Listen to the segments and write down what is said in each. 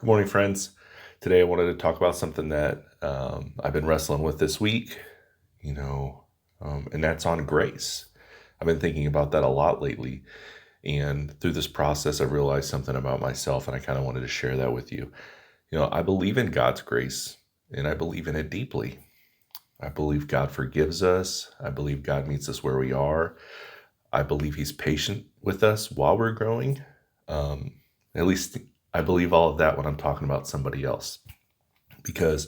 Good morning, friends. Today I wanted to talk about something that I've been wrestling with this week, and that's on grace. I've been thinking about that a lot lately. And through this process, I realized something about myself, and I kind of wanted to share that with you. I believe in God's grace, and I believe in it deeply. I believe God forgives us. I believe God meets us where we are. I believe He's patient with us while we're growing. Um, at least I believe all of that when I'm talking about somebody else. Because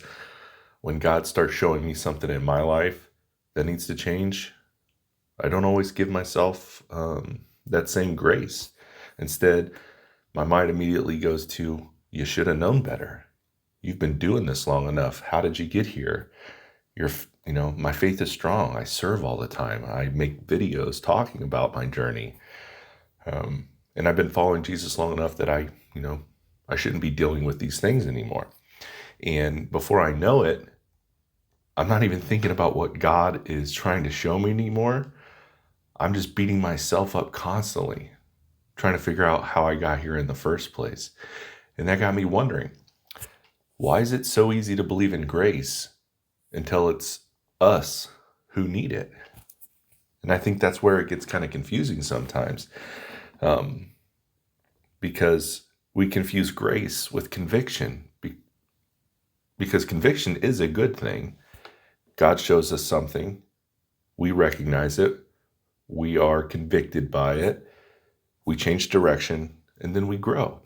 when God starts showing me something in my life that needs to change, I don't always give myself that same grace. Instead, my mind immediately goes to, you should have known better. You've been doing this long enough. How did you get here? My faith is strong. I serve all the time. I make videos talking about my journey. And I've been following Jesus long enough that I shouldn't be dealing with these things anymore. And before I know it, I'm not even thinking about what God is trying to show me anymore. I'm just beating myself up constantly, trying to figure out how I got here in the first place. And that got me wondering, why is it so easy to believe in grace until it's us who need it? And I think that's where it gets kind of confusing sometimes, because we confuse grace with conviction, because conviction is a good thing. God shows us something, we recognize it, we are convicted by it, we change direction, and then we grow.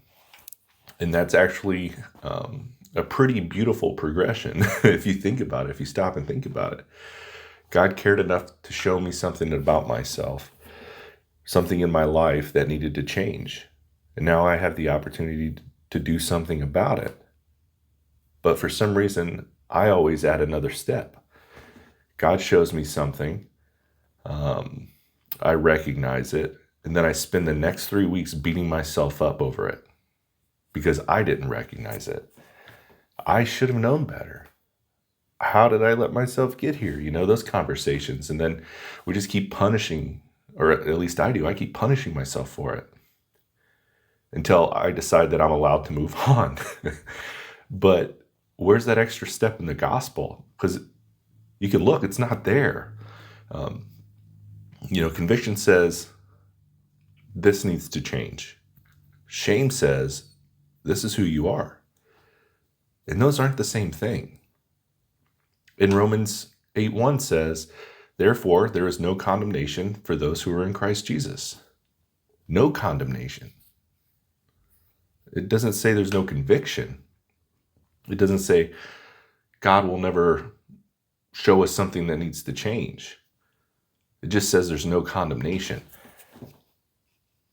And that's actually a pretty beautiful progression if you think about it, if you stop and think about it. God cared enough to show me something about myself, something in my life that needed to change. And now I have the opportunity to do something about it. But for some reason, I always add another step. God shows me something, I recognize it, and then I spend the next 3 weeks beating myself up over it because I didn't recognize it. I should have known better. How did I let myself get here? Those conversations. And then we just keep punishing, or at least I do. I keep punishing myself for it until I decide that I'm allowed to move on. But where's that extra step in the gospel? Because you can look, it's not there. Conviction says this needs to change. Shame says this is who you are. And those aren't the same thing. In Romans 8:1 says, therefore, there is no condemnation for those who are in Christ Jesus. No condemnation. It doesn't say there's no conviction. It doesn't say God will never show us something that needs to change. It just says there's no condemnation.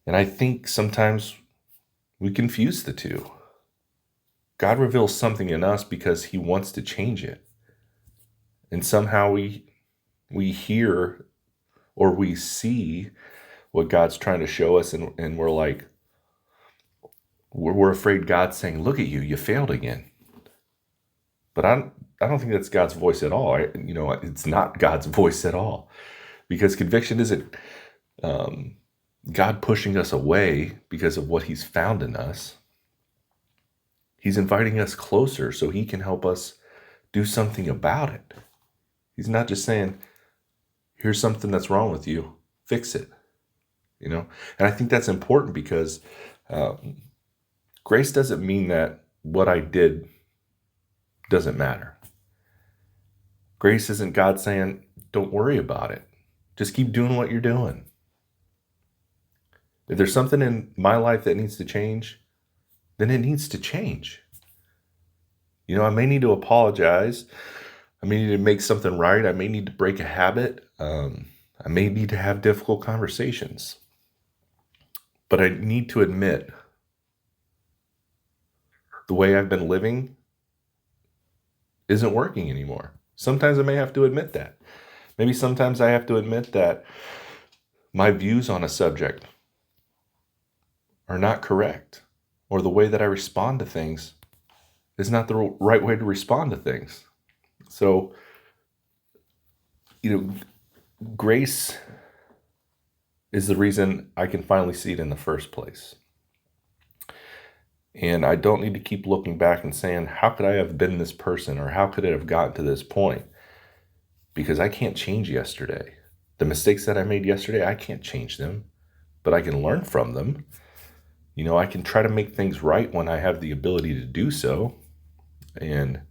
And I think sometimes we confuse the two. God reveals something in us because He wants to change it. And somehow we hear or we see what God's trying to show us, and we're like, we're afraid God's saying, look at you, you failed again. But I don't think that's God's voice at all. It's not God's voice at all, because conviction isn't God pushing us away because of what He's found in us. He's inviting us closer so He can help us do something about it. He's not just saying, here's something that's wrong with you, fix it. And I think that's important because grace doesn't mean that what I did doesn't matter. Grace isn't God saying, don't worry about it. Just keep doing what you're doing. If there's something in my life that needs to change, then it needs to change. I may need to apologize. I may need to make something right. I may need to break a habit. I may need to have difficult conversations. But I need to admit the way I've been living isn't working anymore. Sometimes I may have to admit that. Maybe sometimes I have to admit that my views on a subject are not correct, or the way that I respond to things is not the right way to respond to things. So, grace is the reason I can finally see it in the first place. And I don't need to keep looking back and saying, how could I have been this person, or how could it have gotten to this point? Because I can't change yesterday. The mistakes that I made yesterday, I can't change them, but I can learn from them. I can try to make things right when I have the ability to do so. And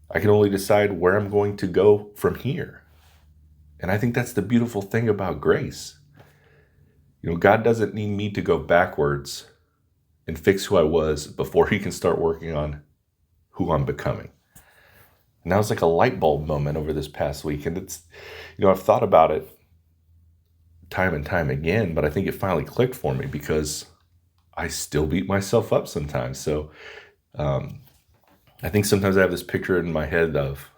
I can only decide where I'm going to go from here. And I think that's the beautiful thing about grace. God doesn't need me to go backwards and fix who I was before he can start working on who I'm becoming. And that was like a light bulb moment over this past week. And it's, I've thought about it time and time again, but I think it finally clicked for me because I still beat myself up sometimes. So I think sometimes I have this picture in my head of,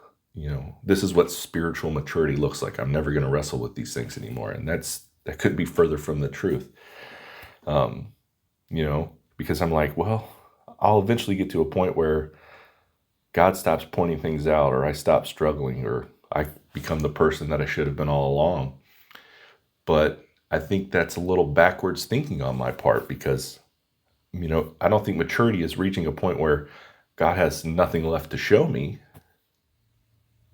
this is what spiritual maturity looks like. I'm never going to wrestle with these things anymore. And that couldn't be further from the truth. Because I'm like, well, I'll eventually get to a point where God stops pointing things out, or I stop struggling, or I become the person that I should have been all along. But I think that's a little backwards thinking on my part because, I don't think maturity is reaching a point where God has nothing left to show me.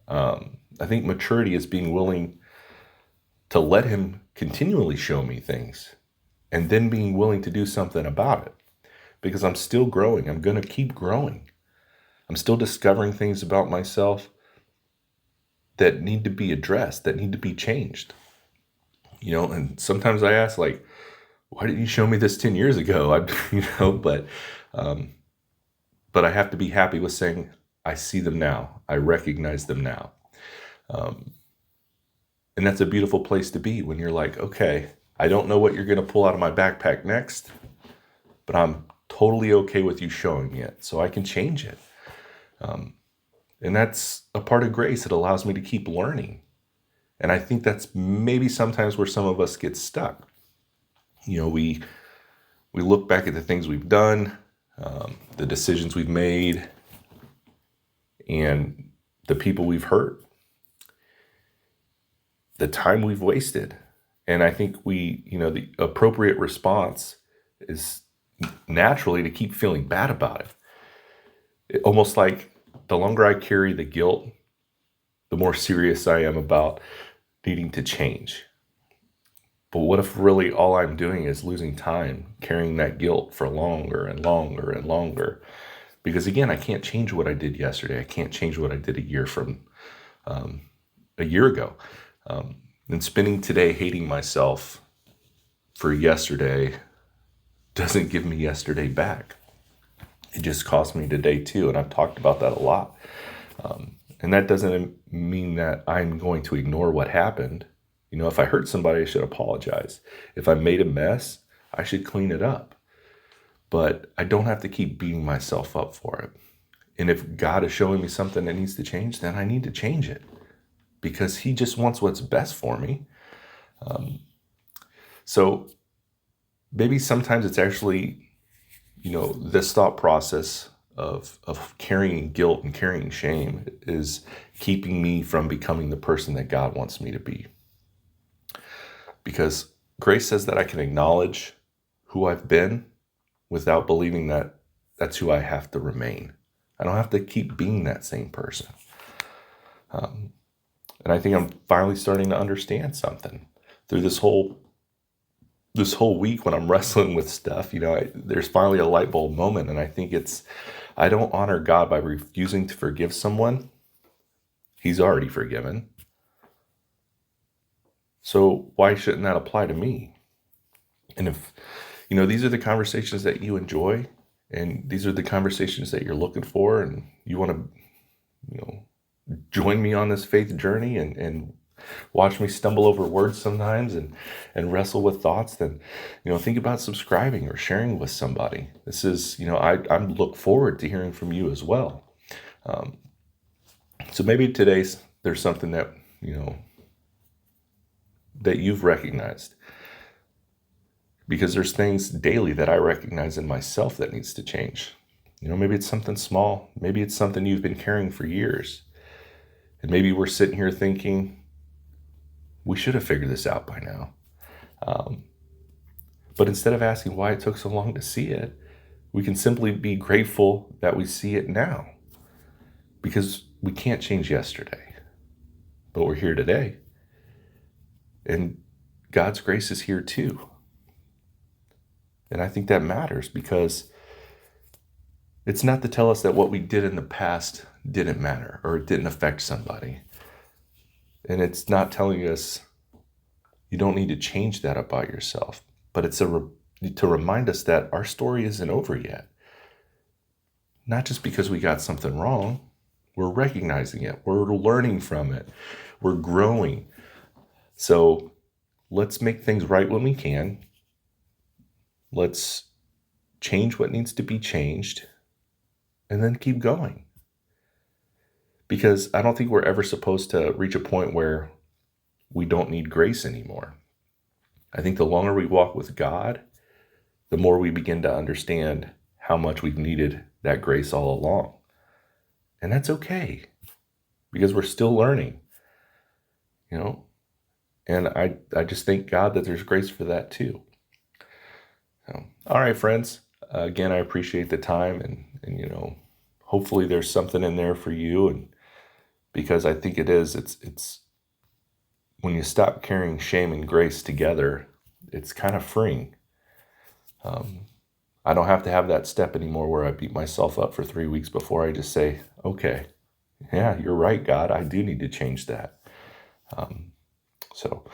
I think maturity is being willing to let him continually show me things and then being willing to do something about it because I'm still growing. I'm going to keep growing. I'm still discovering things about myself that need to be addressed, that need to be changed. And sometimes I ask, like, why didn't you show me this 10 years ago? But I have to be happy with saying, I see them now. I recognize them now. And that's a beautiful place to be when you're like, okay, I don't know what you're going to pull out of my backpack next, but I'm totally okay with you showing me it so I can change it. And that's a part of grace. It allows me to keep learning. And I think that's maybe sometimes where some of us get stuck. We look back at the things we've done, the decisions we've made, and the people we've hurt, the time we've wasted. And I think the appropriate response is naturally to keep feeling bad about it. Almost like the longer I carry the guilt, the more serious I am about needing to change. But what if really all I'm doing is losing time carrying that guilt for longer and longer and longer? Because again, I can't change what I did yesterday. I can't change what I did a year ago. And spending today hating myself for yesterday doesn't give me yesterday back. It just cost me today too. And I've talked about that a lot. And that doesn't mean that I'm going to ignore what happened. If I hurt somebody, I should apologize. If I made a mess, I should clean it up. But I don't have to keep beating myself up for it. And if God is showing me something that needs to change, then I need to change it because he just wants what's best for me. So maybe sometimes it's actually, this thought process of carrying guilt and carrying shame is keeping me from becoming the person that God wants me to be. Because grace says that I can acknowledge who I've been without believing that that's who I have to remain. I don't have to keep being that same person. And I think I'm finally starting to understand something through this whole week when I'm wrestling with stuff. There's finally a light bulb moment, and I think I don't honor God by refusing to forgive someone. He's already forgiven. So why shouldn't that apply to me? And if, these are the conversations that you enjoy, and these are the conversations that you're looking for, and you want to, join me on this faith journey and watch me stumble over words sometimes and wrestle with thoughts, then, think about subscribing or sharing with somebody. This is, I look forward to hearing from you as well. So maybe there's something that, that you've recognized, because there's things daily that I recognize in myself that needs to change. Maybe it's something small. Maybe it's something you've been carrying for years. And maybe we're sitting here thinking, we should have figured this out by now. But instead of asking why it took so long to see it, We can simply be grateful that we see it now, because we can't change yesterday, but we're here today. And God's grace is here too. And I think that matters, because it's not to tell us that what we did in the past didn't matter or it didn't affect somebody. And it's not telling us you don't need to change that about yourself, but it's to remind us that our story isn't over yet. Not just because we got something wrong. We're recognizing it. We're learning from it. We're growing. So let's make things right when we can. Let's change what needs to be changed and then keep going. Because I don't think we're ever supposed to reach a point where we don't need grace anymore. I think the longer we walk with God, the more we begin to understand how much we've needed that grace all along. And that's okay, because we're still learning, and I just thank God that there's grace for that too. So, all right, friends, again, I appreciate the time, and hopefully there's something in there for you, and because I think it's when you stop carrying shame and grace together, it's kind of freeing. I don't have to have that step anymore where I beat myself up for 3 weeks before I just say, okay, yeah, you're right, God, I do need to change that. So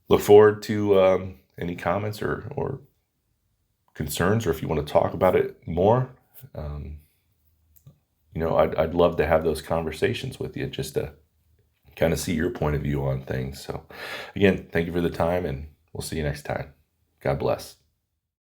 look forward to any comments or concerns, or if you want to talk about it more, I'd love to have those conversations with you, just to kind of see your point of view on things. So again, thank you for the time, and we'll see you next time. God bless.